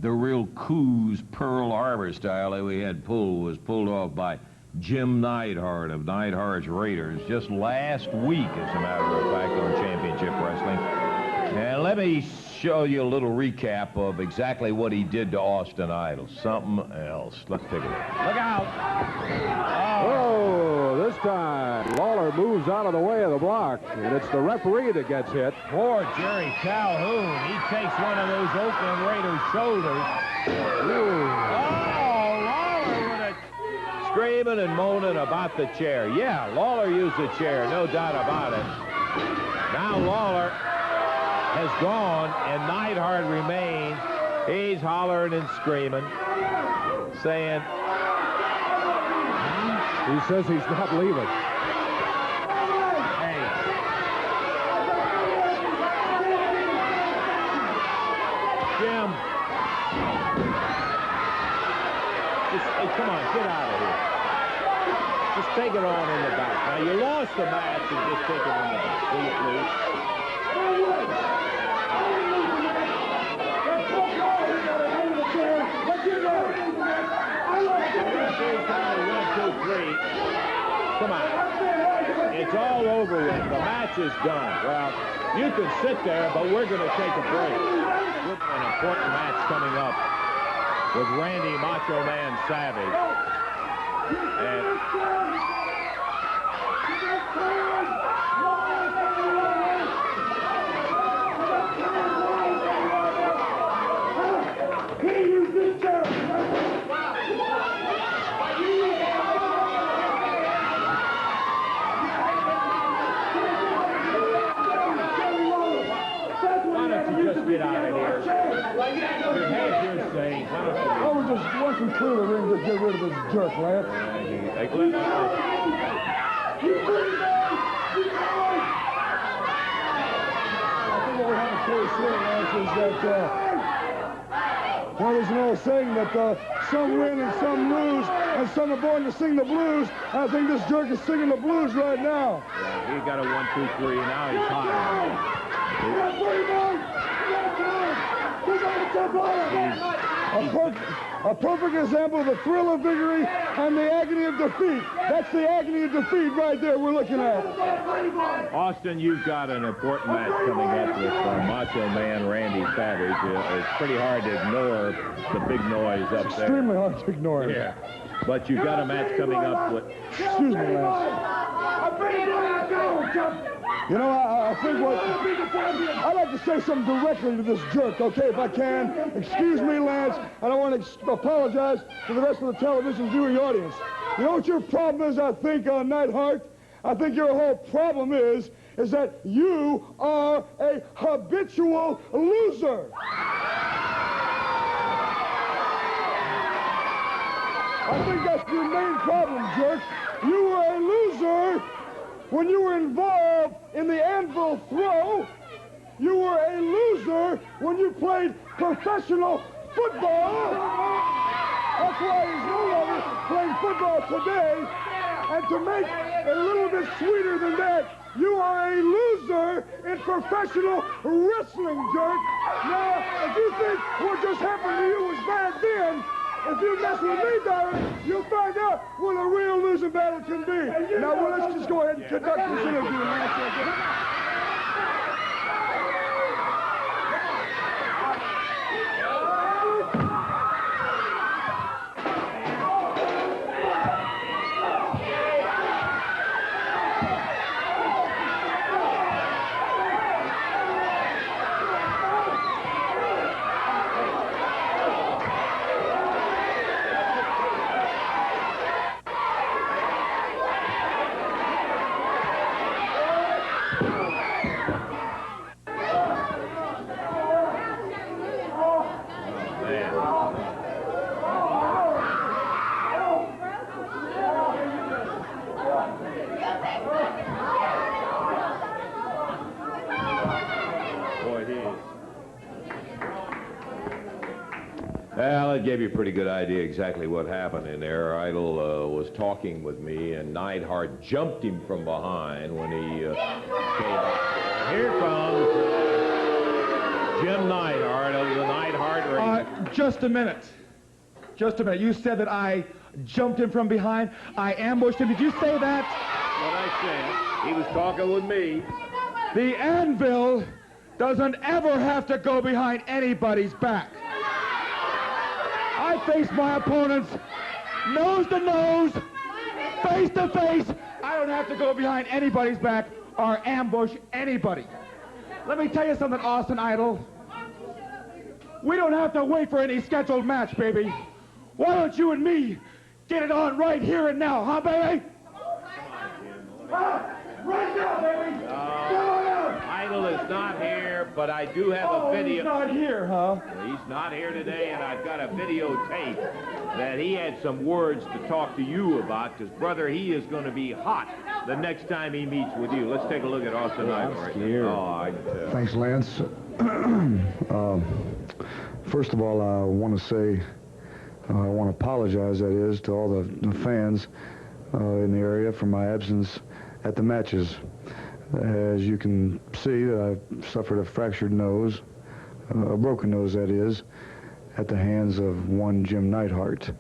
the real Coos Pearl Harbor style that we had was pulled off by Jim Neidhart of Neidhart's Raiders just last week, as a matter of fact, on Championship Wrestling. And let me show you a little recap of exactly what he did to Austin Idol. Something else. Let's take a look. Look out! Oh, this time Lawler moves out of the way of the block, and it's the referee that gets hit. Poor Jerry Calhoun. He takes one of those Oakland Raiders' shoulders. Ooh. Oh, Lawler with it. Screaming and moaning about the chair. Yeah, Lawler used the chair, no doubt about it. Now Lawler has gone, and Neidhart remains. He's hollering and screaming, saying... He says he's not leaving. Hey. Jim. Hey, come on, get out of here. Just take it on in the back. Now, you lost the match and just take it in the back. Will you, please? Come on. It's all over with. The match is done. Well, you can sit there, but we're going to take a break. An important match coming up with Randy Macho Man Savage. And get out of here. I was just once we clear the ring to get rid of this jerk, Lance. I think what we have to case here, Lance, is that, well, there's an old saying that some win and some lose, and some are born to sing the blues. I think this jerk is singing the blues right now. Yeah, he got a 1, 2, 3, and now he's hot. A perfect example of the thrill of victory and the agony of defeat. That's the agony of defeat right there we're looking at. Austin, you've got an important match coming up with Macho Man Randy Savage. It's pretty hard to ignore the big noise up there. Extremely hard to ignore. Yeah. But you've got a match coming up with... Excuse me, Lance. You know, I think I'd like to say something directly to this jerk, okay, if I can. Excuse me, Lance, and I want to apologize to the rest of the television viewing audience. You know what your problem is, I think, Neidhart? I think your whole problem is that you are a habitual loser. I think that's your main problem, jerk. You were a loser when you were involved in the anvil throw. You were a loser when you played professional football. That's why he's no longer playing football today. And to make it a little bit sweeter than that, you are a loser in professional wrestling, jerk. Now, if you think what just happened to you was bad then, if you mess with me, darling, you'll find out what a real losing battle can be. Now, well, let's just go ahead and conduct this interview, man. Well, it gave you a pretty good idea exactly what happened in there. Idol was talking with me, and Neidhart jumped him from behind when he came up. Here comes Jim Neidhart of the Neidhart Raiders. Just a minute. Just a minute. You said that I jumped him from behind. I ambushed him. Did you say that? What I said. He was talking with me. The anvil doesn't ever have to go behind anybody's back. I face my opponents nose to nose, face to face. I don't have to go behind anybody's back or ambush anybody. Let me tell you something, Austin Idol. We don't have to wait for any scheduled match, baby. Why don't you and me get it on right here and now, huh, baby? Right now, baby! Idol is not here, but I do have a video. He's not here, huh? He's not here today, and I've got a videotape that he had some words to talk to you about, because, brother, he is going to be hot the next time he meets with you. Let's take a look at Austin Idol right now. Oh, I can tell. Thanks, Lance. First of all, I want to say, I want to apologize, that is, to all the fans in the area for my absence at the matches. As you can see, I suffered a fractured nose, a broken nose, that is, at the hands of one Jim Neidhart.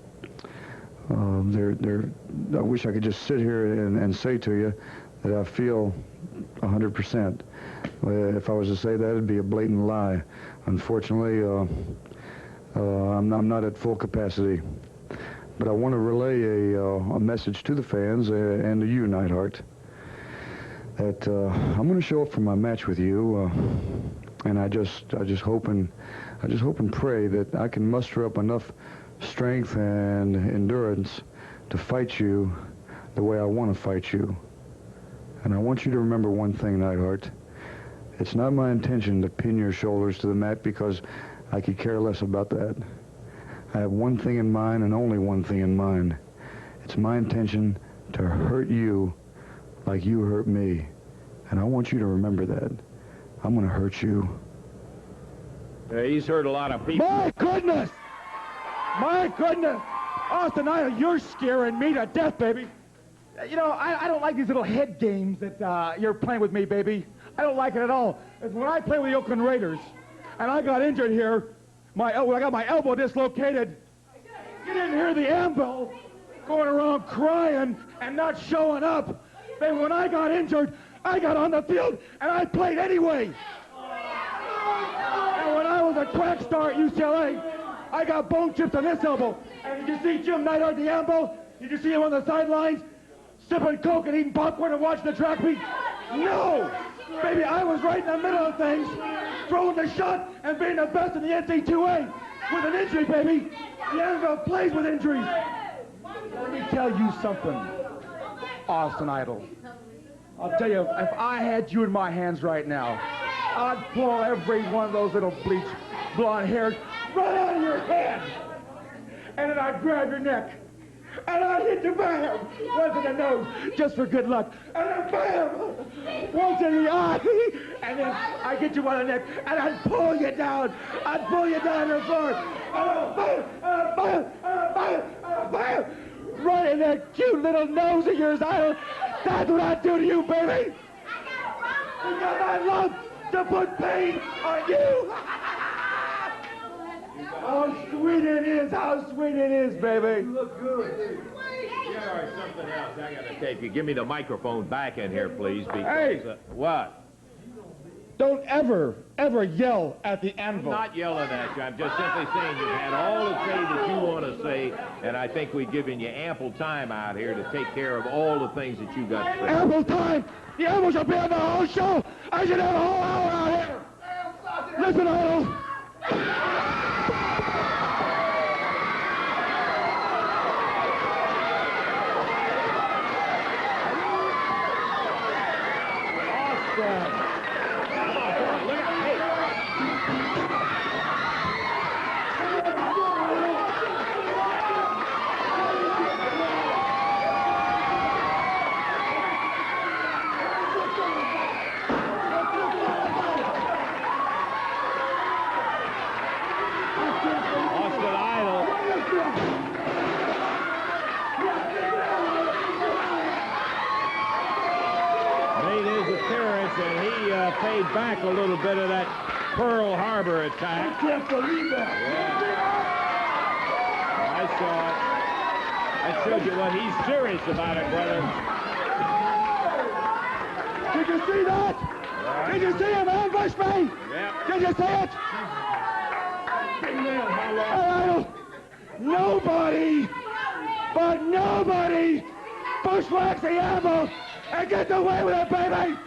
I wish I could just sit here and say to you that I feel 100%. If I was to say that, it'd be a blatant lie. Unfortunately, I'm not at full capacity. But I want to relay a message to the fans and to you, Neidhart, that I'm going to show up for my match with you, and I just hope and pray that I can muster up enough strength and endurance to fight you the way I want to fight you. And I want you to remember one thing, Neidhart. It's not my intention to pin your shoulders to the mat, because I could care less about that. I have one thing in mind, and only one thing in mind. It's my intention to hurt you like you hurt me. And I want you to remember that. I'm going to hurt you. He's hurt a lot of people. My goodness! My goodness! Austin Idol, you're scaring me to death, baby. You know, I don't like these little head games that you're playing with me, baby. I don't like it at all. When I play with the Oakland Raiders, and I got injured here, I got my elbow dislocated. You didn't hear the anvil going around crying and not showing up. Then when I got injured, I got on the field and I played anyway. And when I was a track star at UCLA, I got bone chips on this elbow. And did you see Jim Neidhart, the anvil? Did you see him on the sidelines sipping Coke and eating popcorn and watching the track meet? No! Baby, I was right in the middle of things, throwing the shot and being the best in the NC2A with an injury, baby. The NFL plays with injuries. Let me tell you something, Austin Idol. I'll tell you, if I had you in my hands right now, I'd pull every one of those little bleached blonde hairs right out of your head. And then I'd grab your neck. And I'd hit you, bam, once in the nose, just for good luck. And then bam, once in the eye. And then I'd get you on the neck, and I'd pull you down. I'd pull you down to the floor. And I'd bam, and I'd bam, and I'd bam, and I'd bam. Right in that cute little nose of yours, Idol. That's what I'd do to you, baby. Because I love to put pain on you. How sweet it is, how sweet it is, baby. You look good. Yeah, or something else. I got to take you. Give me the microphone back in here, please. Because, Hey. What? Don't ever yell at the anvil. I'm not yelling at you. I'm just simply saying you've had all the say that you want to say, and I think we've given you ample time out here to take care of all the things that you got to say. Ample time? The anvil should be on the whole show. I should have a whole hour out here. Listen, Idol. Paid back a little bit of that Pearl Harbor attack. I can't believe that. Yeah. saw it. I showed you what he's serious about it, brother. Did you see that? Right. Did you see him ambush me? Yep. Did you see it? Nobody, but nobody bushwhacks the amble and gets away with it, baby.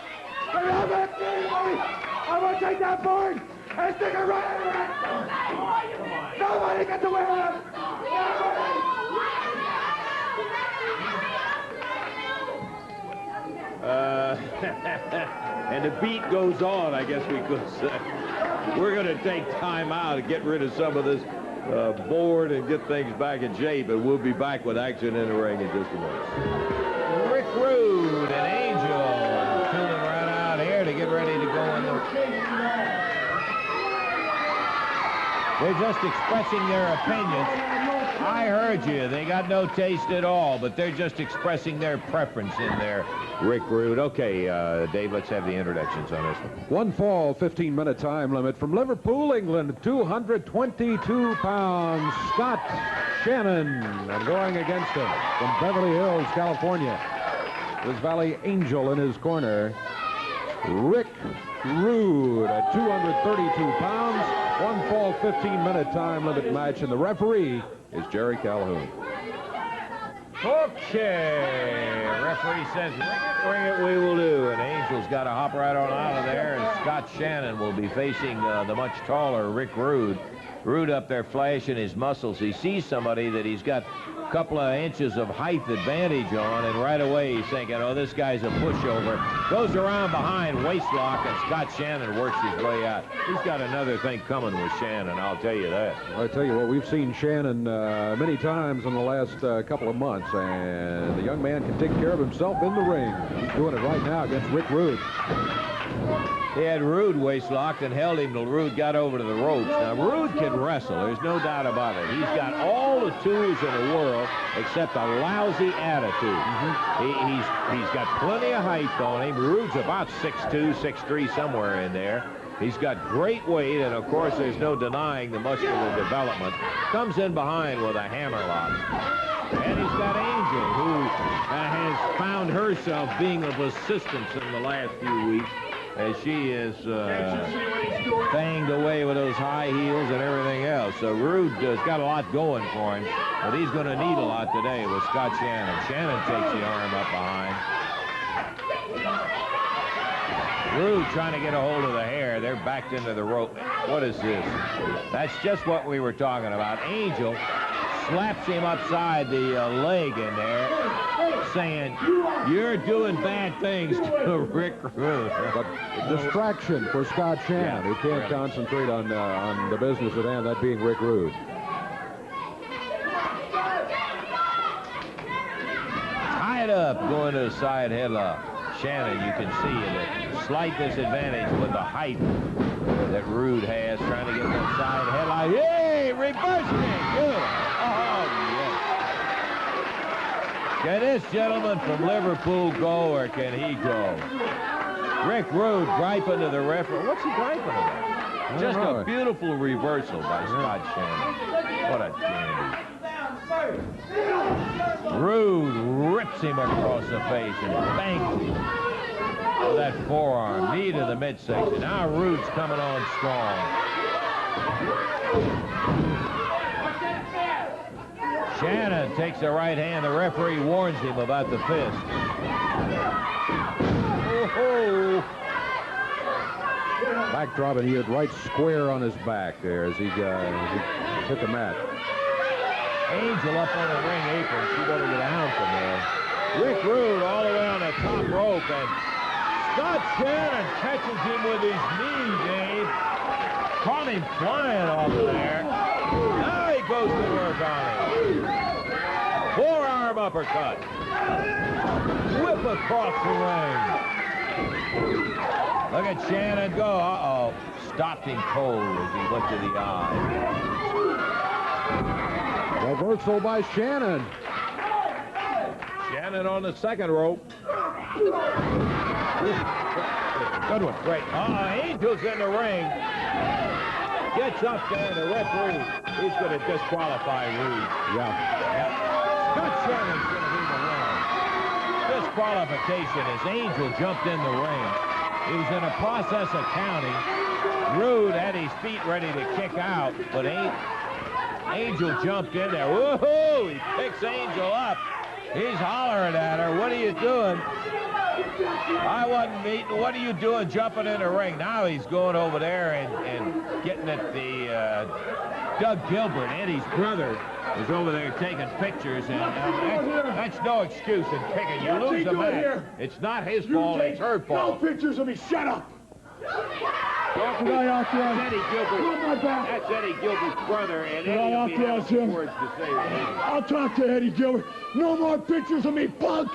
But I'm not kidding, baby. I'm going to take that board and stick it right in it. Nobody gets away with it. Nobody. And the beat goes on, I guess we could say. We're going to take time out and get rid of some of this board and get things back in shape, and we'll be back with action in the ring in just a minute. Rick Rude and Angel tuning right out here to get ready to go in the... They're just expressing their opinions. I heard you. They got no taste at all, but they're just expressing their preference in there. Rick Rude. Okay, Dave, let's have the introductions on this one. One fall, 15-minute time limit from Liverpool, England, 222 pounds, Scott Shannon. And going against him from Beverly Hills, California, is Valley Angel in his corner, Rick Rude at 232 pounds. One fall, 15-minute time limit match, and the referee is Jerry Calhoun. Okay, referee says, ring it, we will do. And Angel's got to hop right on out of there, and Scott Shannon will be facing the much taller Rick Rude. Rude up there flashing his muscles. He sees somebody that he's got a couple of inches of height advantage on, and right away he's thinking, oh, this guy's a pushover. Goes around behind, waist lock, and Scott Shannon works his way out. He's got another thing coming with Shannon, I'll tell you that. I tell you what, we've seen Shannon many times in the last couple of months, and the young man can take care of himself in the ring. He's doing it right now against Rick Rude. He had Rude waist locked and held him till Rude got over to the ropes. Now, Rude can wrestle. There's no doubt about it. He's got all the tools in the world except a lousy attitude. He's got plenty of height on him. Rude's about 6'2", 6'3", somewhere in there. He's got great weight, and, of course, there's no denying the muscular development. Comes in behind with a hammerlock. And he's got Angel, who has found herself being of assistance in the last few weeks, as she is banged away with those high heels and everything else. So Rude has got a lot going for him, but he's going to need a lot today with Scott Shannon. Shannon takes the arm up behind. Rude trying to get a hold of the hair. They're backed into the rope. What is this? That's just what we were talking about. Angel slaps him upside the leg in there, saying, you're doing bad things to Rick Rude. But distraction for Scott Shannon, who can't concentrate on the business at hand, that being Rick Rude. Tied up, going to the side headlock. Shannon, you can see a slight disadvantage with the height that Rude has, trying to get that side headlock. Hey, reverse kick, good. Oh, yes. Can this gentleman from Liverpool go, or can he go? Rick Rude griping to the referee. What's he griping about? Just a beautiful reversal by Scott Shannon. What a dandy. Rude rips him across the face and bangs him with that forearm. Knee to the midsection. Now Rude's coming on strong. Shannon takes the right hand. The referee warns him about the fist. Oh-ho. Backdrop, and he hit right square on his back there as he hit the mat. Angel up on the ring apron. She better get down from there. Rick Rude all the way on the top rope, and Scott Shannon catches him with his knee, Dave. Caught him flying off of there. Now he goes to work on him. Forearm uppercut. Whip across the ring. Look at Shannon go. Uh-oh. Stopped him cold as he went to the eye. Reversal by Shannon. Shannon on the second rope. Good one. Great. Angel's in the ring. Gets up there, the referee, he's going to disqualify Rude. Yeah. Scott Shannon's going to be the winner. Disqualification as Angel jumped in the ring. He was in a process of counting. Rude had his feet ready to kick out, but Angel jumped in there. Woohoo! He picks Angel up. He's hollering at her. What are you doing? I wasn't beaten. What are you doing jumping in the ring? Now he's going over there and getting at the Doug Gilbert, Eddie's brother, is over there taking pictures, and that's no excuse in kicking. You lose a match. It's not his fault. It's her fault. No pictures of me. Shut up. That's Eddie Gilbert. That's Eddie Gilbert's brother, and Eddie will have some words to say. I'll talk to Eddie Gilbert. No more pictures of me, punk.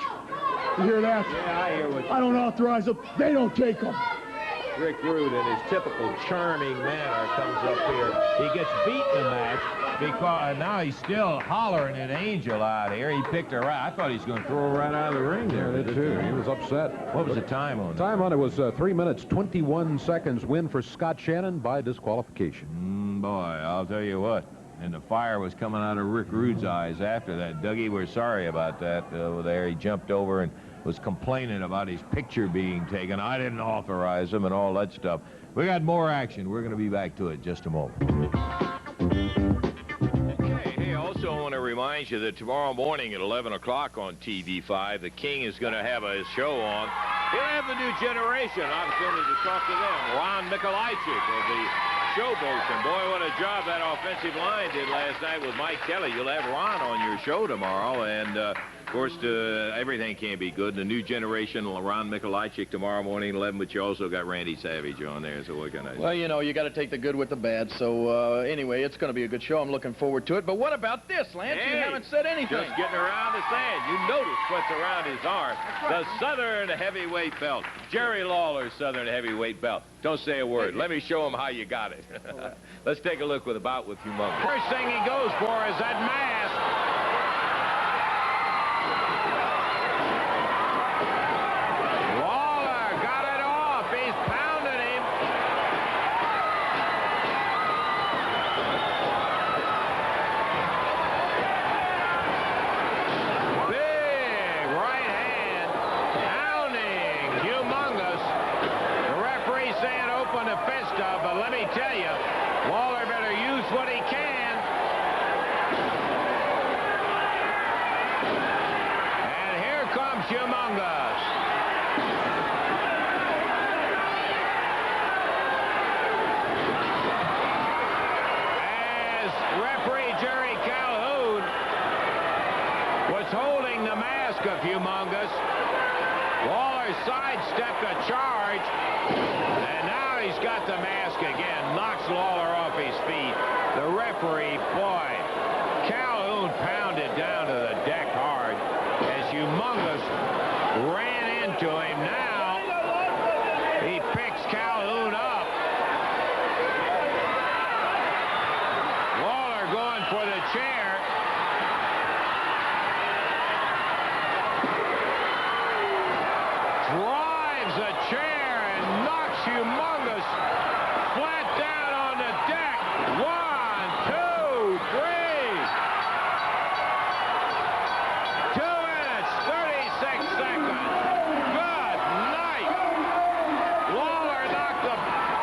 You hear that? Yeah, I hear what you I don't authorize them. They don't take them. Rick Rude, in his typical charming manner, comes up here. He gets beaten in the match because now he's still hollering at Angel out here. He picked her right. I thought he was going to throw her right out of the ring there. They did too. He was upset. What was the time on it? Time on it was 3 minutes, 21 seconds. Win for Scott Shannon by disqualification. Boy, I'll tell you what. And the fire was coming out of Rick Rude's eyes after that. Dougie, we're sorry about that over there. He jumped over and was complaining about his picture being taken. I didn't authorize him and all that stuff. We got more action. We're going to be back to it in just a moment. Hey, also I want to remind you that tomorrow morning at 11 o'clock on TV5, the King is going to have a show on. He'll have the new generation. Opportunity to talk to them. Ron Mikolajczyk of the Showboats. And boy, what a job that offensive line did last night with Mike Kelly. You'll have Ron on your show tomorrow. And, of course, everything can't be good. The new generation, Ron Mikolajczyk tomorrow morning at 11, but you also got Randy Savage on there, so what can I say? Well, you know, you got to take the good with the bad, so anyway, it's going to be a good show. I'm looking forward to it. But what about this, Lance? Hey, you haven't said anything. Just getting around the sand. You notice what's around his arm. Right. The Southern Heavyweight Belt. Jerry Lawler's Southern Heavyweight Belt. Don't say a word. Let me show him how you got it. Let's take a look with Humongous. First thing he goes for is that mask. But let me tell you, Lawler better use what he can. And here comes Humongous. As referee Jerry Calhoun was holding the mask of Humongous, Lawler sidestepped a charge, and now he's got the mask again, knocks Lawler off his feet. The referee, boy, Calhoun pounded down to the deck hard as Humongous ran into him. Now he picks Calhoun up. Lawler going for the chair. Drives a chair and knocks Humongous flat down on the deck. 1, 2, 3. 2 minutes, 36 seconds. Good night. Lawler knocked the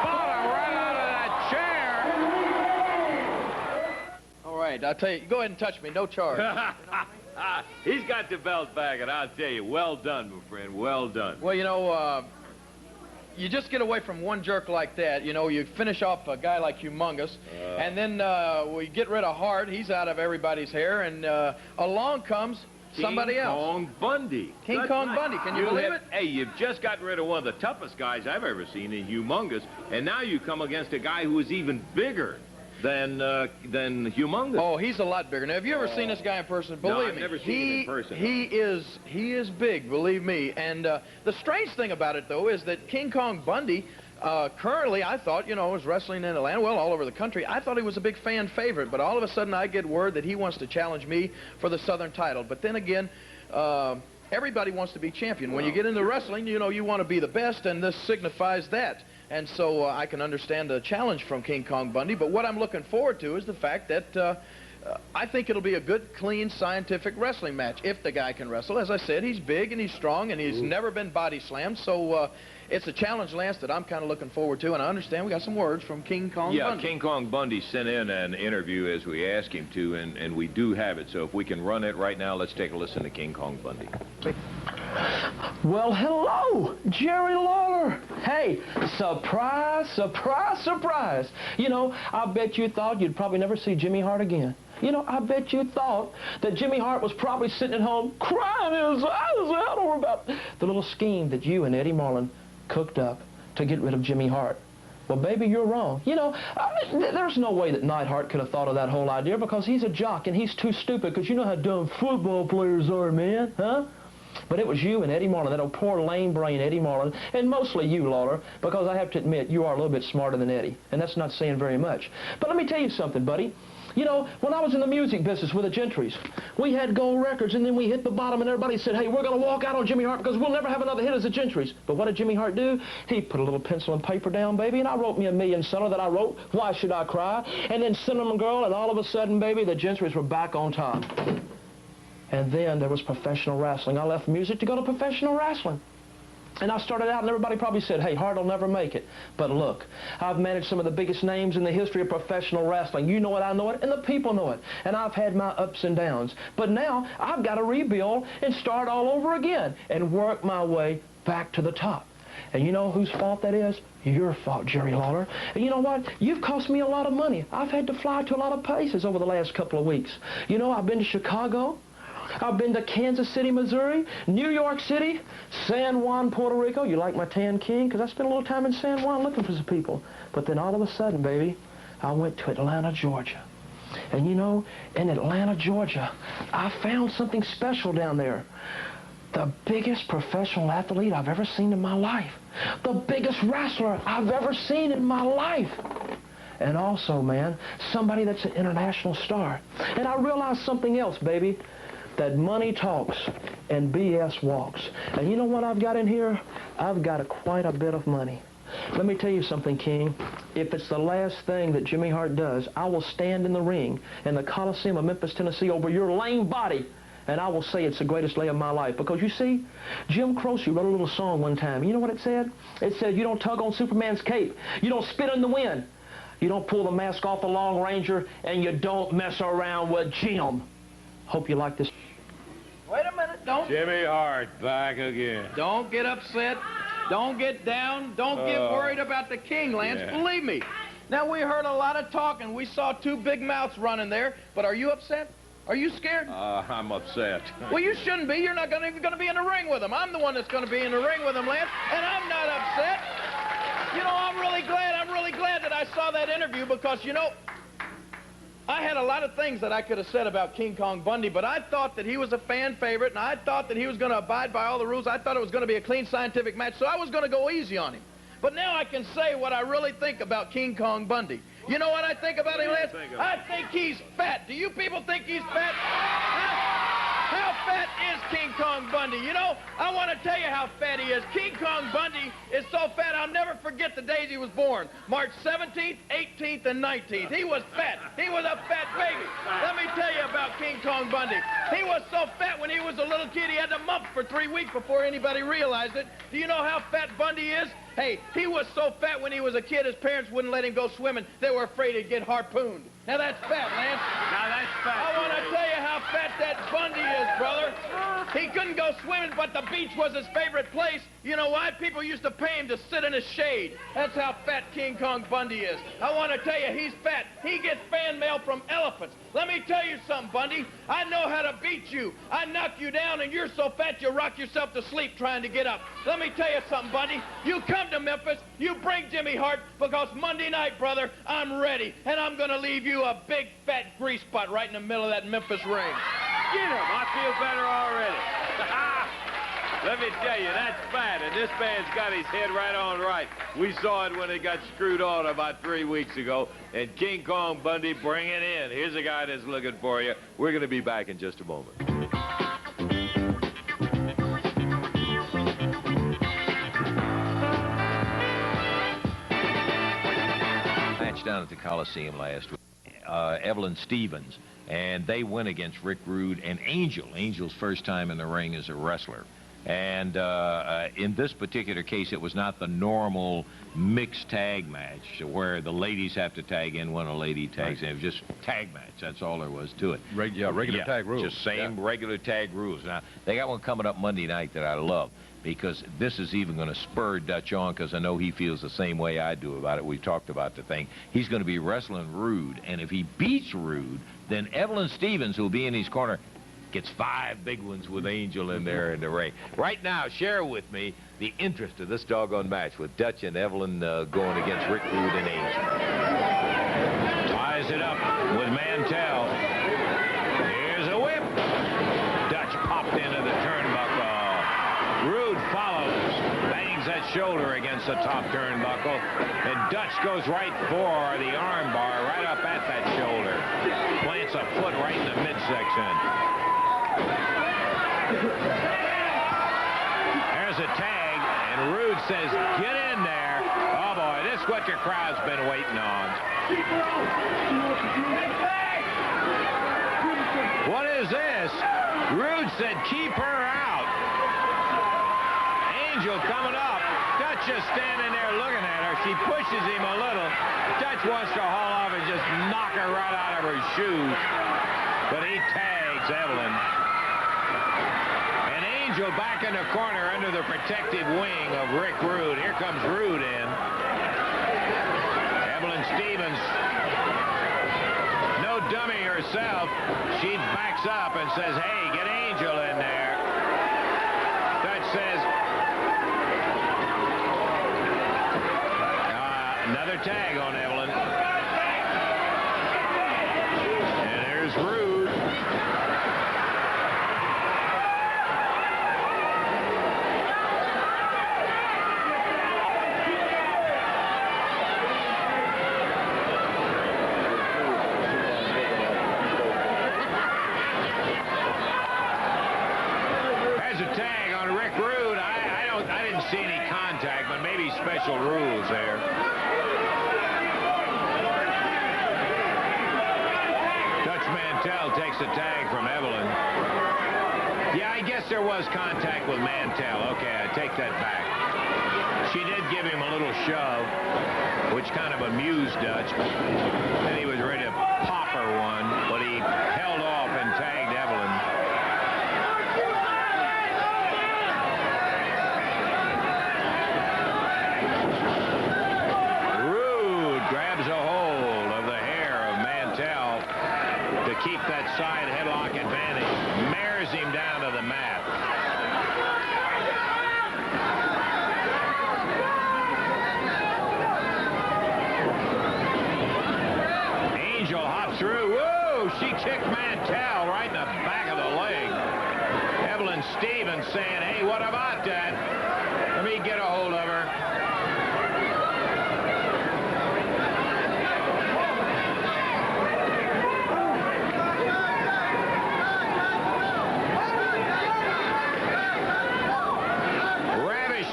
bottom right out of that chair. All right, I'll tell you, go ahead and touch me, no charge. He's got the belt back, and I'll tell you, well done, my friend, well done. Well, you know, you just get away from one jerk like that. You know, you finish off a guy like Humongous, and then we get rid of Hart. He's out of everybody's hair, and along comes somebody else. King Kong Bundy. King Kong Bundy. Can you believe it? Hey, you've just gotten rid of one of the toughest guys I've ever seen in Humongous, and now you come against a guy who is even bigger than Humongous. Oh, he's a lot bigger. Now, have you ever seen this guy in person? Believe No, I've me, never seen him in person. He is big, believe me. And the strange thing about it, though, is that King Kong Bundy, currently, I thought, you know, was wrestling in Atlanta, well, all over the country. I thought he was a big fan favorite, but all of a sudden I get word that he wants to challenge me for the Southern title. But then again, everybody wants to be champion. When you get into wrestling, you know, you want to be the best, and this signifies that. And so I can understand the challenge from King Kong Bundy. But what I'm looking forward to is the fact that I think it'll be a good, clean, scientific wrestling match if the guy can wrestle. As I said, he's big and he's strong and he's never been body slammed. So it's a challenge, Lance, that I'm kind of looking forward to. And I understand we got some words from King Kong Bundy. Yeah, King Kong Bundy sent in an interview as we asked him to, and we do have it. So if we can run it right now, let's take a listen to King Kong Bundy. Well, hello, Jerry Lawler. Hey, surprise, surprise, surprise. You know, I bet you thought you'd probably never see Jimmy Hart again. You know, I bet you thought that Jimmy Hart was probably sitting at home crying his eyes out over about the little scheme that you and Eddie Marlin cooked up to get rid of Jimmy Hart. Well, baby, you're wrong. You know, there's no way that Neidhart could have thought of that whole idea because he's a jock and he's too stupid because you know how dumb football players are, man, huh? But it was you and Eddie Marlin, that old poor lame brain Eddie Marlin, and mostly you, Lawler, because I have to admit, you are a little bit smarter than Eddie, and that's not saying very much. But let me tell you something, buddy. You know, when I was in the music business with the Gentrys, we had gold records, and then we hit the bottom, and everybody said, hey, we're going to walk out on Jimmy Hart because we'll never have another hit as the Gentrys. But what did Jimmy Hart do? He put a little pencil and paper down, baby, and I wrote me a million-seller that I wrote, Why Should I Cry? And then Cinnamon Girl, and all of a sudden, baby, the Gentrys were back on top. And then there was professional wrestling. I left music to go to professional wrestling. And I started out, and everybody probably said, hey, Hart will never make it. But look, I've managed some of the biggest names in the history of professional wrestling. You know it, I know it, and the people know it. And I've had my ups and downs. But now I've got to rebuild and start all over again and work my way back to the top. And you know whose fault that is? Your fault, Jerry Lawler. And you know what? You've cost me a lot of money. I've had to fly to a lot of places over the last couple of weeks. You know, I've been to Chicago. I've been to Kansas City, Missouri, New York City, San Juan, Puerto Rico. You like my tan king? Because I spent a little time in San Juan looking for some people. But then all of a sudden, baby, I went to Atlanta, Georgia. And you know, in Atlanta, Georgia, I found something special down there. The biggest professional athlete I've ever seen in my life. The biggest wrestler I've ever seen in my life. And also, man, somebody that's an international star. And I realized something else, baby. That money talks and BS walks. And you know what I've got in here? I've got quite a bit of money. Let me tell you something, King. If it's the last thing that Jimmy Hart does, I will stand in the ring in the Coliseum of Memphis, Tennessee over your lame body, and I will say it's the greatest day of my life. Because you see, Jim Croce wrote a little song one time. You know what it said? It said, you don't tug on Superman's cape. You don't spit in the wind. You don't pull the mask off the Long Ranger, and you don't mess around with Jim. Hope you like this. Wait a minute, don't. Jimmy Hart back again. Don't get upset. Don't get down. Don't get worried about the king, Lance. Yeah. Believe me. Now, we heard a lot of talking. We saw two big mouths running there. But are you upset? Are you scared? I'm upset. Well, you shouldn't be. You're not even going to be in the ring with him. I'm the one that's going to be in the ring with him, Lance. And I'm not upset. You know, I'm really glad that I saw that interview because, you know, I had a lot of things that I could have said about King Kong Bundy, but I thought that he was a fan favorite, and I thought that he was going to abide by all the rules. I thought it was going to be a clean, scientific match, so I was going to go easy on him. But now I can say what I really think about King Kong Bundy. You know what I think about him, Lance? I think he's fat. Do you people think he's fat? How fat is King Kong Bundy? You know, I want to tell you how fat he is. King Kong Bundy is so fat, I'll never forget the days he was born. March 17th, 18th, and 19th. He was fat. He was a fat baby. Let me tell you about King Kong Bundy. He was so fat when he was a little kid, he had to mump for 3 weeks before anybody realized it. Do you know how fat Bundy is? Hey, he was so fat when he was a kid, his parents wouldn't let him go swimming. They were afraid he'd get harpooned. Now that's fat, Lance. Now that's fat. I want to tell you how fat that Bundy is, brother. He couldn't go swimming, but the beach was his favorite place. You know why? People used to pay him to sit in the shade. That's how fat King Kong Bundy is. I want to tell you, he's fat. He gets fan mail from elephants. Let me tell you something, Bundy. I know how to beat you. I knock you down, and you're so fat you rock yourself to sleep trying to get up. Let me tell you something, Bundy. You come to Memphis, you bring Jimmy Hart, because Monday night, brother, I'm ready, and I'm going to leave you a big, fat grease spot right in the middle of that Memphis ring. Get him. I feel better already. Let me tell you, that's fat, and this man's got his head right on right. We saw it when it got screwed on about 3 weeks ago, and King Kong Bundy, bring it in. Here's a guy that's looking for you. We're going to be back in just a moment. down at the Coliseum last week. Evelyn Stevens, and they went against Rick Rude and Angel. Angel's first time in the ring as a wrestler. And in this particular case, it was not the normal mixed tag match where the ladies have to tag in when a lady tags in. It was just tag match. That's all there was to it. Regular tag rules. Just same regular tag rules. Now, they got one coming up Monday night that I love, because this is even going to spur Dutch on, because I know he feels the same way I do about it. We talked about the thing. He's going to be wrestling Rude, and if he beats Rude, then Evelyn Stevens, who will be in his corner, gets 5 big ones with Angel in there in the ring. Right now, share with me the interest of this doggone match with Dutch and Evelyn going against Rick Rude and Angel. Ties it up with Mantell. Here's a whip. Dutch popped into the turnbuckle. Rude follows, bangs that shoulder against the top turnbuckle, and Dutch goes right for the arm bar right up at that shoulder. Plants a foot right in the midsection. There's a tag, and Rude says, get in there. Oh, boy, this is what your crowd's been waiting on. What is this? Rude said, keep her out. Angel coming up. Dutch just standing there looking at her. She pushes him a little. Dutch wants to haul off and just knock her right out of her shoes. But he tags Evelyn. And Angel back in the corner under the protective wing of Rick Rude. Here comes Rude in. Evelyn Stevens, no dummy herself. She backs up and says, hey, get Angel in there. Dutch says, another tag on Evelyn. And there's Rude. There's a tag on Rick Rude. I didn't see any contact, but maybe special rules there. Mantell takes a tag from Evelyn. Yeah, I guess there was contact with Mantell. Okay, I take that back. She did give him a little shove, which kind of amused Dutch. Then he was ready to pop her one, but he held off and tagged Evelyn. Rude grabs a hold of the hair of Mantell to keep that side headlock advantage. Mares him down to the mat. Angel hops through. Whoa! She kicked Mantell right in the back of the leg. Evelyn Stevens saying, hey, what about that? Let me get a hold of her.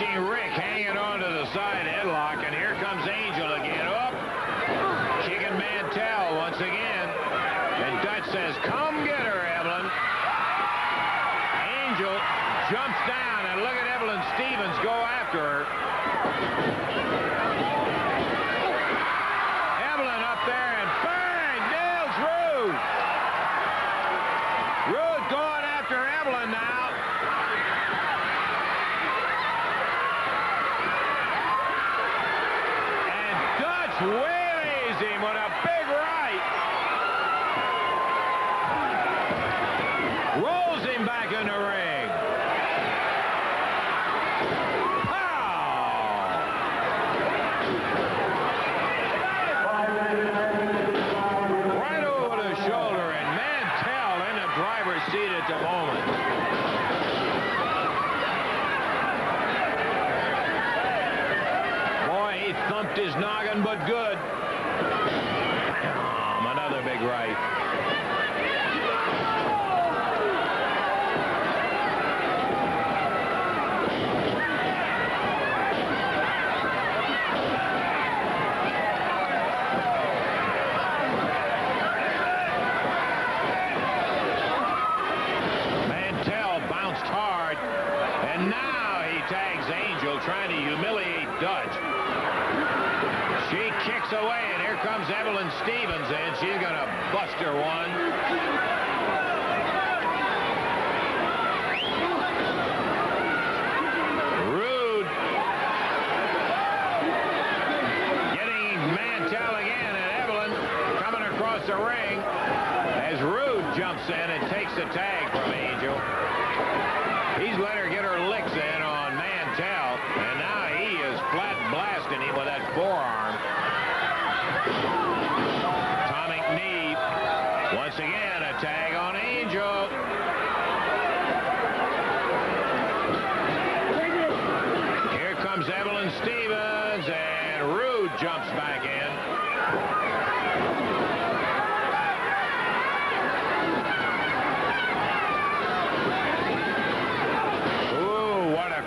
Rick hanging on to the side headlock, and here comes Angel again. Up, kicking Mantell once again. And Dutch says, come get her, Evelyn. Angel jumps down, and look at Evelyn Stevens go after her. Evelyn up there, and bang, nails Rude. Rude going after Evelyn now. Wheelies him with a big right. Rolls him back in the ring. Pow! Right over the shoulder, and Mantell in the driver's seat at the moment. Thumped his noggin, but good. Another big right. comes Evelyn Stevens in. She's going to bust her one. Rude. Getting Mantell again, and Evelyn coming across the ring as Rude jumps in and takes the tag from Angel. He's let her get her licks in on Mantell, and now he is flat blasting him with that forearm. Atomic knee. Once again, a tag on Angel. Here comes Evelyn Stevens, and Rude jumps back in.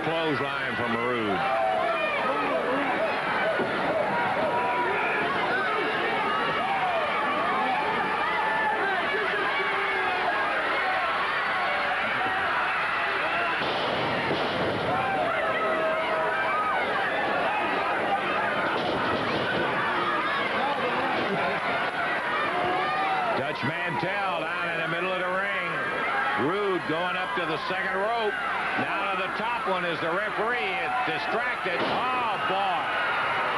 Clothesline from Rude. Dutch Mantell down in the middle of the ring. Rude going up to the second rope. Now to the top one is the referee. It's distracted. Oh, boy.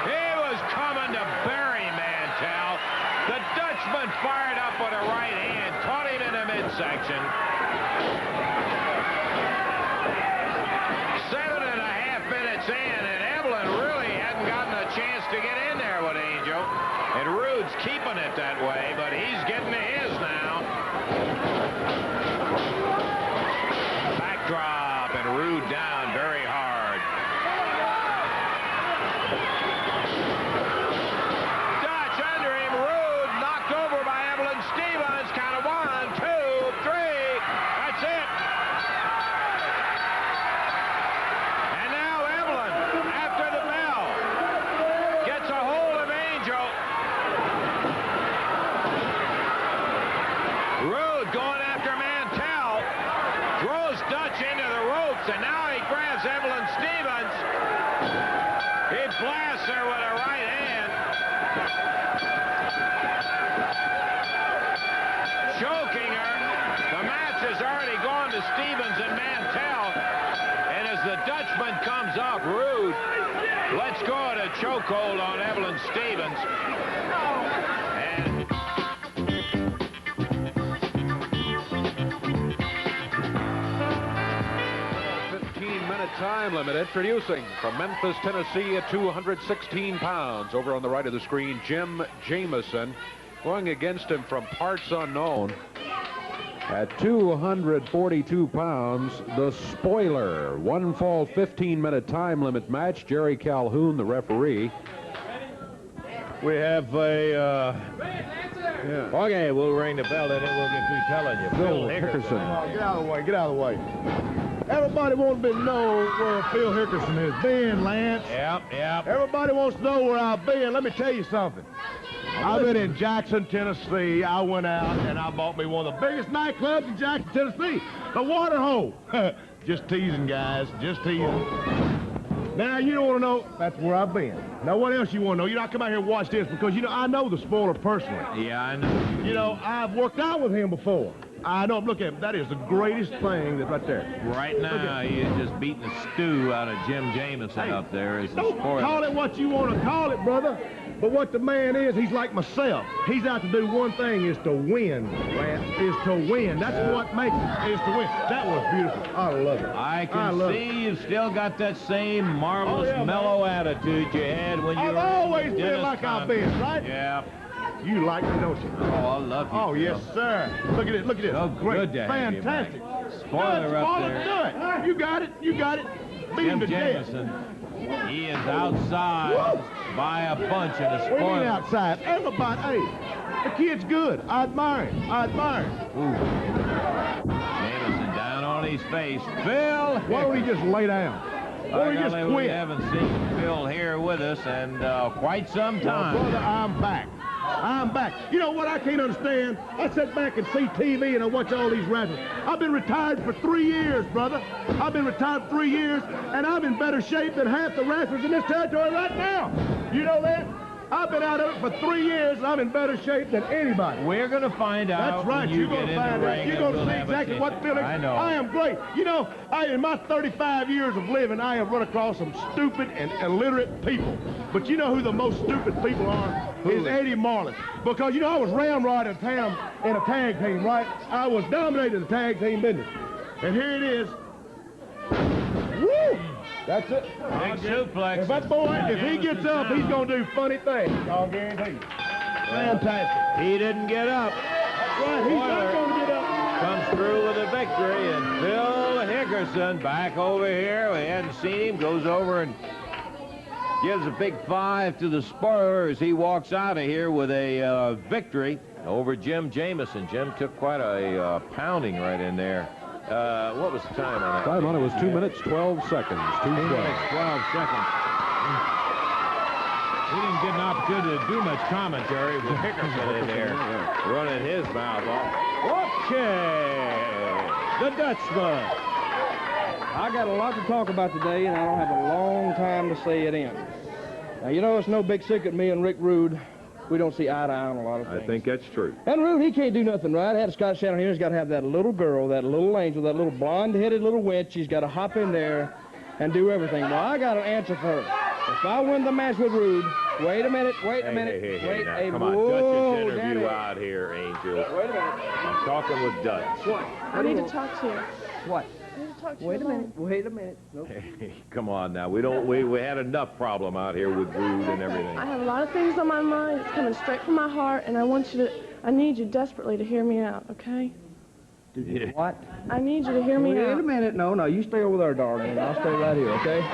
He was coming to bury Mantell. The Dutchman fired up with a right hand. Caught him in the midsection. 7.5 minutes in, and Evelyn really hadn't gotten a chance to get in there with Angel. And Rude's keeping it that way, but he's getting to his now. Backdrop, and Rude down very hard. Dutch under him. Rude knocked over by Evelyn Stevens. Count of 1, 2, 3. That's it. And now Evelyn, after the bell, gets a hold of Angel. Rude going after Mantell. Throws Dutch into the ropes, and now he grabs Evelyn Stevens. He blasts her with a right hand. Choking her. The match has already gone to Stevens and Mantell. And as the Dutchman comes up, Rude lets go of the chokehold on Evelyn Stevens. And 15-minute time limit. Introducing from Memphis, Tennessee at 216 pounds. Over on the right of the screen, Jim Jamison. Going against him from parts unknown at 242 pounds, the Spoiler. One fall, 15-minute time limit match. Jerry Calhoun, the referee. We have a... Okay, we'll ring the bell and then we'll get through telling you. Phil Hickerson. Oh, get out of the way. Get out of the way. Everybody wants to know where Phil Hickerson is. Been, Lance. Yep. Everybody wants to know where I've been. Let me tell you something. I've been in Jackson, Tennessee. I went out and I bought me one of the biggest nightclubs in Jackson, Tennessee. The Water Hole. Just teasing, guys. Just teasing. Now, you don't want to know, that's where I've been. Now, what else you want to know? You know, I come out here and watch this because, you know, I know the Spoiler personally. Yeah, I know. You know, I've worked out with him before. I know. Look at him. That is the greatest thing that's right there. Right now, he is just beating the stew out of Jim Jamison up there. As the Don't Spoiler. call it what you want to call it, brother. But what the man is, he's like myself. He's out to do one thing, is to win, Lance, is to win. That's what makes it, is to win. That was beautiful. I love it. I can see you've still got that same marvelous, mellow attitude you had when you were I've always in been Dennis like I've County. been, right? Yeah. You like me, don't you? Oh, I love you. Oh, yes, sir. Look at it. Look at this. Oh, Great. good to have you, Fantastic. Spoiler up there. Do it. You got it. You got it. Beat him Jim to death. Jamison. He is outside by a bunch in the What do you mean Spoiler. outside? Everybody, hey, the kid's good. I admire him. I admire him. Jamison down on his face. Phil. Why don't he just lay down? Why don't he just We quit? haven't seen Phil here with us in quite some Now, time. brother, I'm back. I'm back. You know what I can't understand? I sit back and see TV and I watch all these wrestlers. I've been retired for 3 years, brother. I've been retired for 3 years, and I'm in better shape than half the wrestlers in this territory right now. You know that? I've been out of it for 3 years, and I'm in better shape than anybody. We're going to find out. That's right. You're going to find out. You're going to see exactly what feeling. I know. I am great. You know, in my 35 years of living, I have run across some stupid and illiterate people. But you know who the most stupid people are? Is Eddie Marlin. Because, you know, I was ramrod in town in a tag team, right? I was dominating the tag team business. And here it is. Woo! That's it. Big suplex. If that boy, if he gets up, he's going to do funny things. I'll guarantee you. Fantastic. He didn't get up. That's right. He's not going to get up. Comes through with a victory, and Phil Hickerson back over here. We hadn't seen him. Goes over and gives a big 5 to the spoiler as he walks out of here with a victory over Jim Jamison. Jim took quite a pounding right in there. What was the time on that? Time on it was 2 minutes, 12 seconds. 2 minutes, 12 seconds. He didn't get an opportunity to do much commentary with Hickerson in there running his mouth off. Okay, the Dutchman. I got a lot to talk about today, and I don't have a long time to say it in. Now, you know, it's no big secret, me and Rick Rude, we don't see eye to eye on a lot of things. I think that's true. And Rude, he can't do nothing right. I had Scott Shannon here. He's got to have that little girl, that little angel, that little blonde-headed little wench. He's got to hop in there and do everything. Well, I got an answer for her. If I win the match with Rude, wait a minute, wait a minute. Hey, now, wait, come on, whoa, Dutch's interview Daddy. out here, Angel. Wait a minute. I'm talking with Dutch. What? I need to talk to you. What? I need to talk to Wait you a minute. Wait a minute. Nope. Hey, come on now. We had enough problem out here with Rude and everything. I have a lot of things on my mind. It's coming straight from my heart, and I need you desperately to hear me out, okay? What? I need you to hear me out. Wait a minute. No, you stay over there, darling. I'll stay right here, okay? Okay.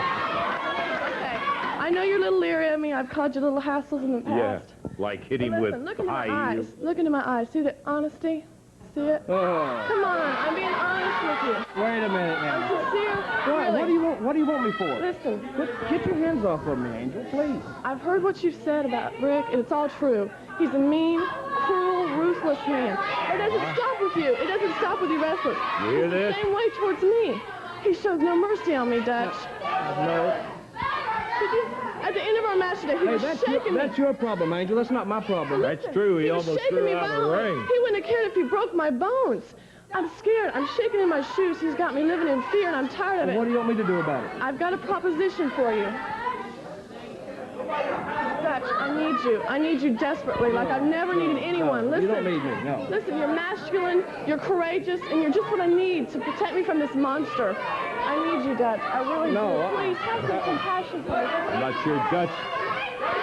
I know you're a little leery of me. I've called you little hassles in the past. Yeah, like hit him But with listen, look into my high eyes. Look into my eyes. See the honesty? See it? Oh. Come on. I'm being honest with you. Wait a minute I'm now. sincere. What? Really. What do you want me for? Listen. Get your hands off of me, Angel, please. I've heard what you've said about Rick, and it's all true. He's a mean, cruel, ruthless man. It doesn't stop with you. It doesn't stop with you wrestlers. You hear He's this? the same way towards me. He shows no mercy on me, Dutch. No. At the end of our match today, he was shaking me. That's your problem, Angel. That's not my problem. That's true. He was almost shaking threw me out of the violently. ring. He wouldn't have cared if he broke my bones. I'm scared. I'm shaking in my shoes. He's got me living in fear, and I'm tired of it. What do you want me to do about it? I've got a proposition for you. Dutch, I need you. I need you desperately, like I've never needed anyone. Listen. You don't need me, no. Listen, you're masculine, you're courageous, and you're just what I need to protect me from this monster. I need you, Dutch. I really do. Please, have some compassion for me. I'm not sure Dutch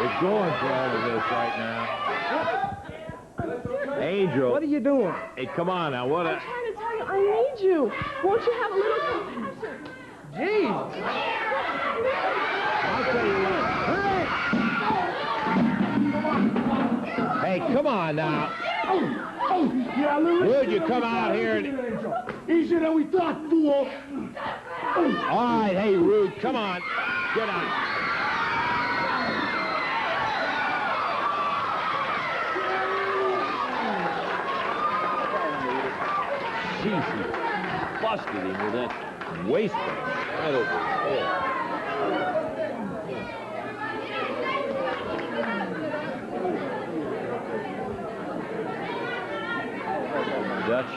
is going for all of this right now. Angel. What are you doing? Hey, come on now. I'm trying to tell you, I need you. Won't you have a little compassion? Jeez. I'll tell you what. Hey, come on now. Yeah, Would you come out here and... Easier than we thought, fool. All right, hey, Rude, come on. Get out. Jeez, he busted him with that waistband right over his head. Dutch.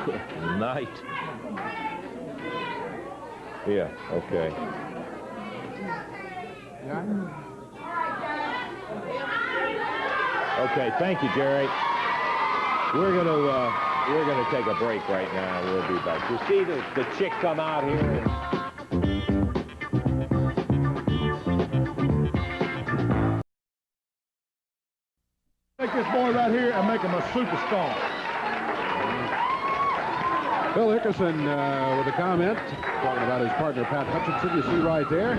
Good night. Yeah, okay. Okay, thank you, Jerry. We're gonna take a break right now. We'll be back. You see the chick come out here and Take this boy right here and make him a superstar. Phil Hickerson with a comment, talking about his partner, Pat Hutchinson, you see right there.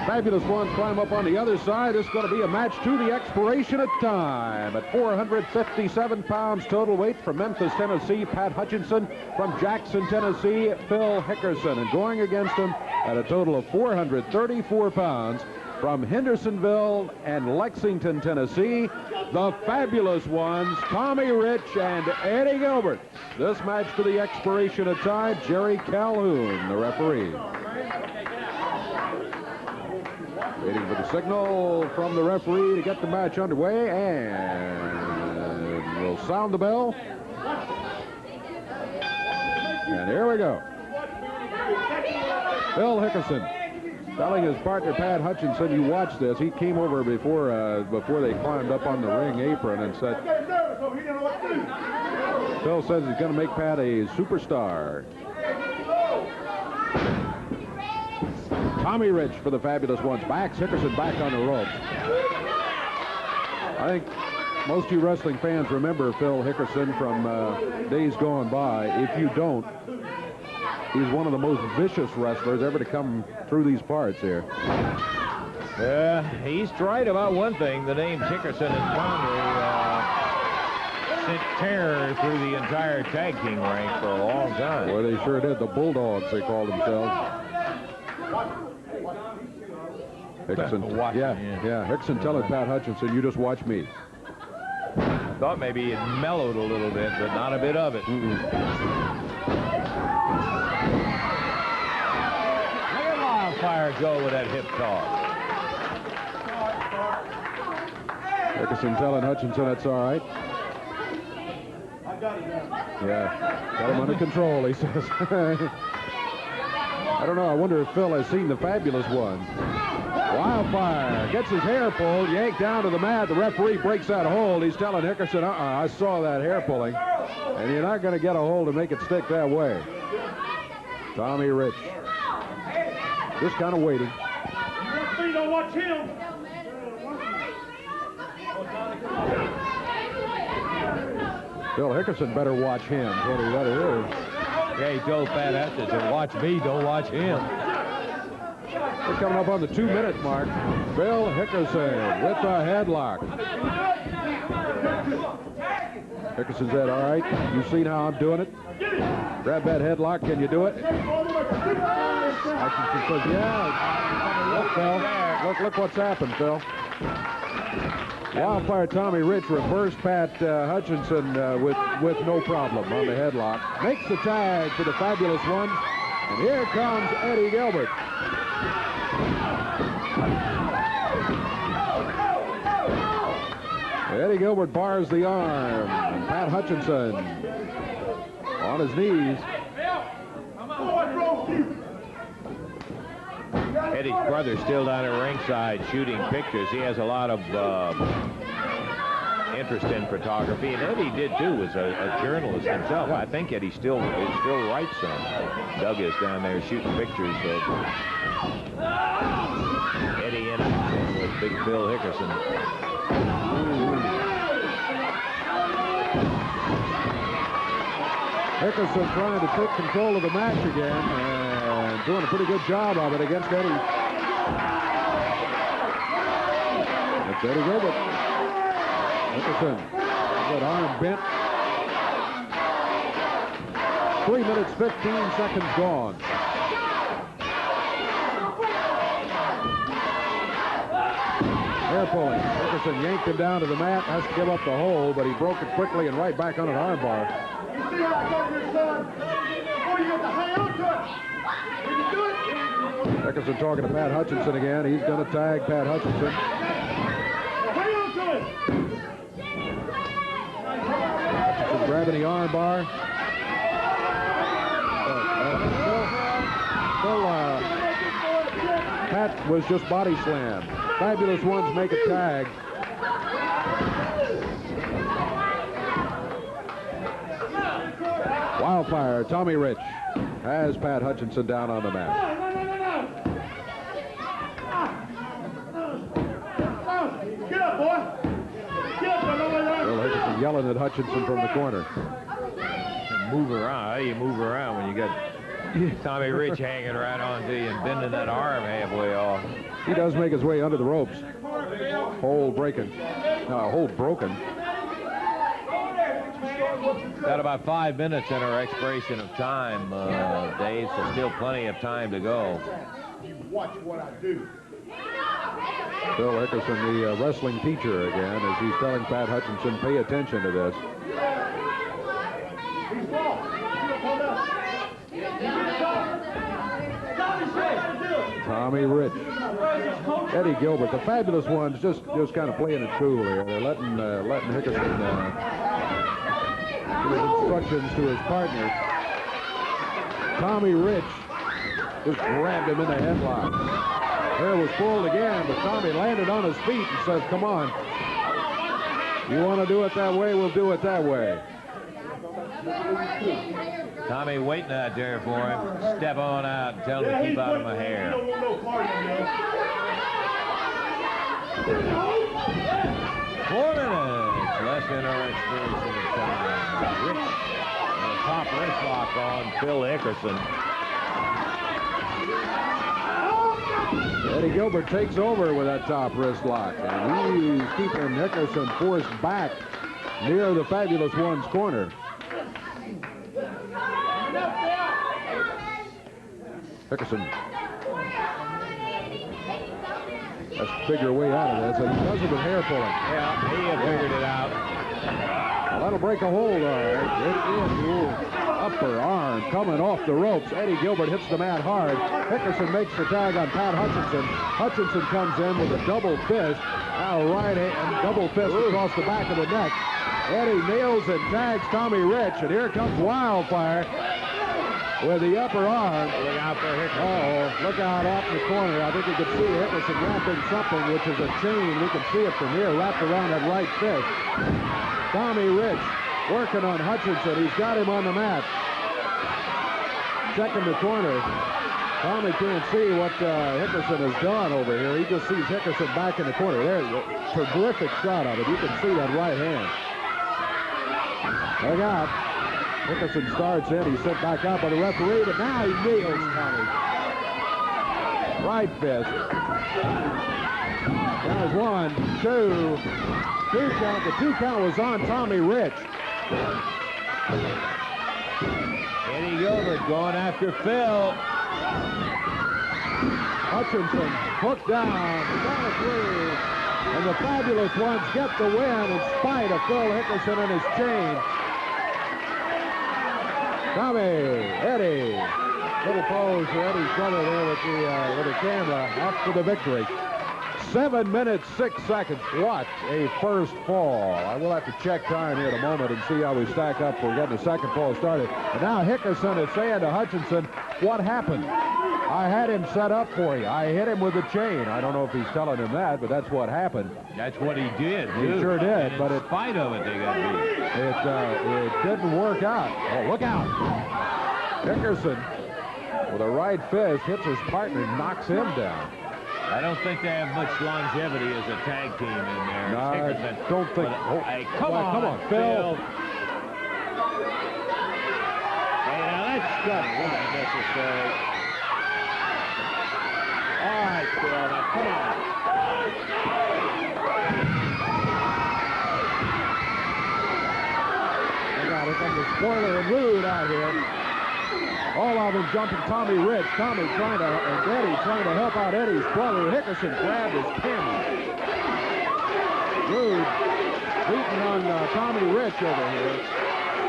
Fabulous ones climb up on the other side. It's going to be a match to the expiration of time. At 457 pounds total weight from Memphis, Tennessee, Pat Hutchinson. From Jackson, Tennessee, Phil Hickerson. And going against him at a total of 434 pounds from Hendersonville and Lexington, Tennessee, the fabulous ones, Tommy Rich and Eddie Gilbert. This match to the expiration of time, Jerry Calhoun, the referee. Waiting for the signal from the referee to get the match underway, and we'll sound the bell. And here we go. Phil Hickerson telling his partner Pat Hutchinson, you watch this. He came over before they climbed up on the ring apron and said, Phil says he's going to make Pat a superstar. Tommy Rich for the Fabulous Ones. Backs Hickerson back on the ropes. I think most of you wrestling fans remember Phil Hickerson from days gone by. If you don't, he's one of the most vicious wrestlers ever to come through these parts here. He's right about one thing. The names Hickerson and Connery sent terror through the entire tag team rank for a long time. Well, they sure did. The Bulldogs, they called themselves. Hickerson, yeah. Hickerson telling Pat Hutchinson, you just watch me. Thought maybe it mellowed a little bit, but not a bit of it. Look at Wildfire go with that hip toss. Hickerson telling Hutchinson that's all right. Yeah, got him under control, he says. I don't know. I wonder if Phil has seen the Fabulous Ones. Wildfire gets his hair pulled, yanked down to the mat. The referee breaks that hold. He's telling Hickerson, I saw that hair pulling. And you're not going to get a hold and make it stick that way. Tommy Rich just kind of waiting. Don't watch him. Phil Hickerson better watch him. What it is. Yeah, he told Pat Hutchinson, watch me, don't watch him. We're coming up on the 2-minute mark. Phil Hickerson with the headlock. Hickerson said, all right, you've seen how I'm doing it. Grab that headlock, can you do it? Hutchinson says, yeah. Look, Phil. Look what's happened, Phil. Wildfire Tommy Rich reversed Pat Hutchinson with no problem on the headlock. Makes the tag for the Fabulous Ones. And here comes Eddie Gilbert. Eddie Gilbert bars the arm. And Pat Hutchinson on his knees. Eddie's brother's still down at ringside shooting pictures. He has a lot of interest in photography, and Eddie did too, as a journalist himself. I think Eddie still writes some. Doug is down there shooting pictures of Eddie in action with Big Phil Hickerson. Hickerson trying to take control of the match again, and doing a pretty good job of it against Eddie. That's Eddie Gilbert. Hickerson, that arm bent. 3 minutes, 15 seconds gone. Hair pulling. Hickerson yanked him down to the mat, has to give up the hold, but he broke it quickly and right back on an arm bar. You see what I got here, son? Before you get to hang on to it. Can you do it? Hickerson talking to Pat Hutchinson again. He's going to tag Pat Hutchinson. Hang on to it. Hutchinson grabbing the arm bar. Pat was just body slammed. Fabulous Ones make a tag. Wildfire, Tommy Rich has Pat Hutchinson down on the mat. Get up, boy. Get up, boy. Bill Hickerson yelling at Hutchinson from the corner. Move around. How do you move around when you got Tommy Rich hanging right onto you and bending that arm halfway off? He does make his way under the ropes. Hold breaking. No, hold broken. Got about 5 minutes in our expiration of time, Dave, so still plenty of time to go. You watch what I do. Bill Hickerson, the wrestling teacher again, as he's telling Pat Hutchinson, pay attention to this. He's lost. Hold up. Tommy said, Tommy Rich. Eddie Gilbert. The fabulous ones just kind of playing it cool here. They're letting Hickerson give his instructions to his partner. Tommy Rich just grabbed him in the headlock. Hair was pulled again, but Tommy landed on his feet and says, come on. You want to do it that way, we'll do it that way. Tommy waiting out there for him. Step on out and tell him to keep out of my hair. 4 minutes less than our expiration of time. Rich and a top wrist lock on Phil Hickerson. Eddie Gilbert takes over with that top wrist lock, and he's keeping Hickerson forced back near the Fabulous One's corner. Hickerson has to figure a way out of this, and he does it with hair pulling. Yeah, he had figured it out. Well, that'll break a hold, all right. It is upper arm coming off the ropes. Eddie Gilbert hits the mat hard. Hickerson makes the tag on Pat Hutchinson. Hutchinson comes in with a double fist. Now right hand, double fist across the back of the neck. Eddie nails and tags Tommy Rich, and here comes Wildfire with the upper arm. Look out for Hickerson. Uh-oh, look out off the corner. I think you can see Hickerson wrapping something, which is a chain. We can see it from here, wrapped around that right fist. Tommy Rich working on Hutchinson. He's got him on the mat. Checking the corner. Tommy can't see what Hickerson has done over here. He just sees Hickerson back in the corner. There's a terrific shot of it. You can see that right hand. Look out. Hickerson starts in. He's sent back out by the referee, but now he nails Tommy. Right fist. That was 1, 2. 2 count. The 2 count was on Tommy Rich. Eddie Gilbert going after Phil. Hutchinson hooked down 3. And the Fabulous Ones get the win in spite of Phil Hickerson and his chain. Tommy, Eddie. Little pose for Eddie's brother there with the camera after the victory. 7 minutes, 6 seconds. What a first fall. I will have to check time here in a moment and see how we stack up for getting the second fall started. And now Hickerson is saying to Hutchinson, what happened? I had him set up for you. I hit him with a chain. I don't know if he's telling him that, but that's what happened. That's what he did. He sure did, but in spite of it, they got beat. It didn't work out. Oh, look out. Hickerson with a right fist hits his partner, knocks him down. I don't think they have much longevity as a tag team in there. No, I don't think. Hey, come on, Phil. Hey, now that's good. Wasn't necessary. All right, Phil, now come on. Here comes the spoiler and Rude out here. All of them jumping Tommy Rich. Tommy and Eddie trying to help out Eddie's brother. Hickerson grabbed his camera. Rude beating on Tommy Rich over here.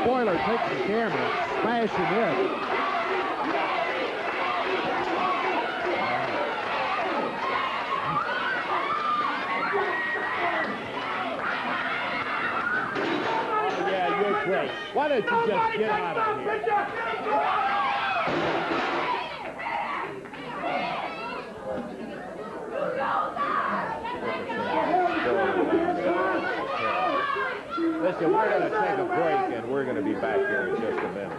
Spoiler takes the camera, smashing it. Great. Why don't you just get out of here? Listen, we're going to take a break, and we're going to be back here in just a minute.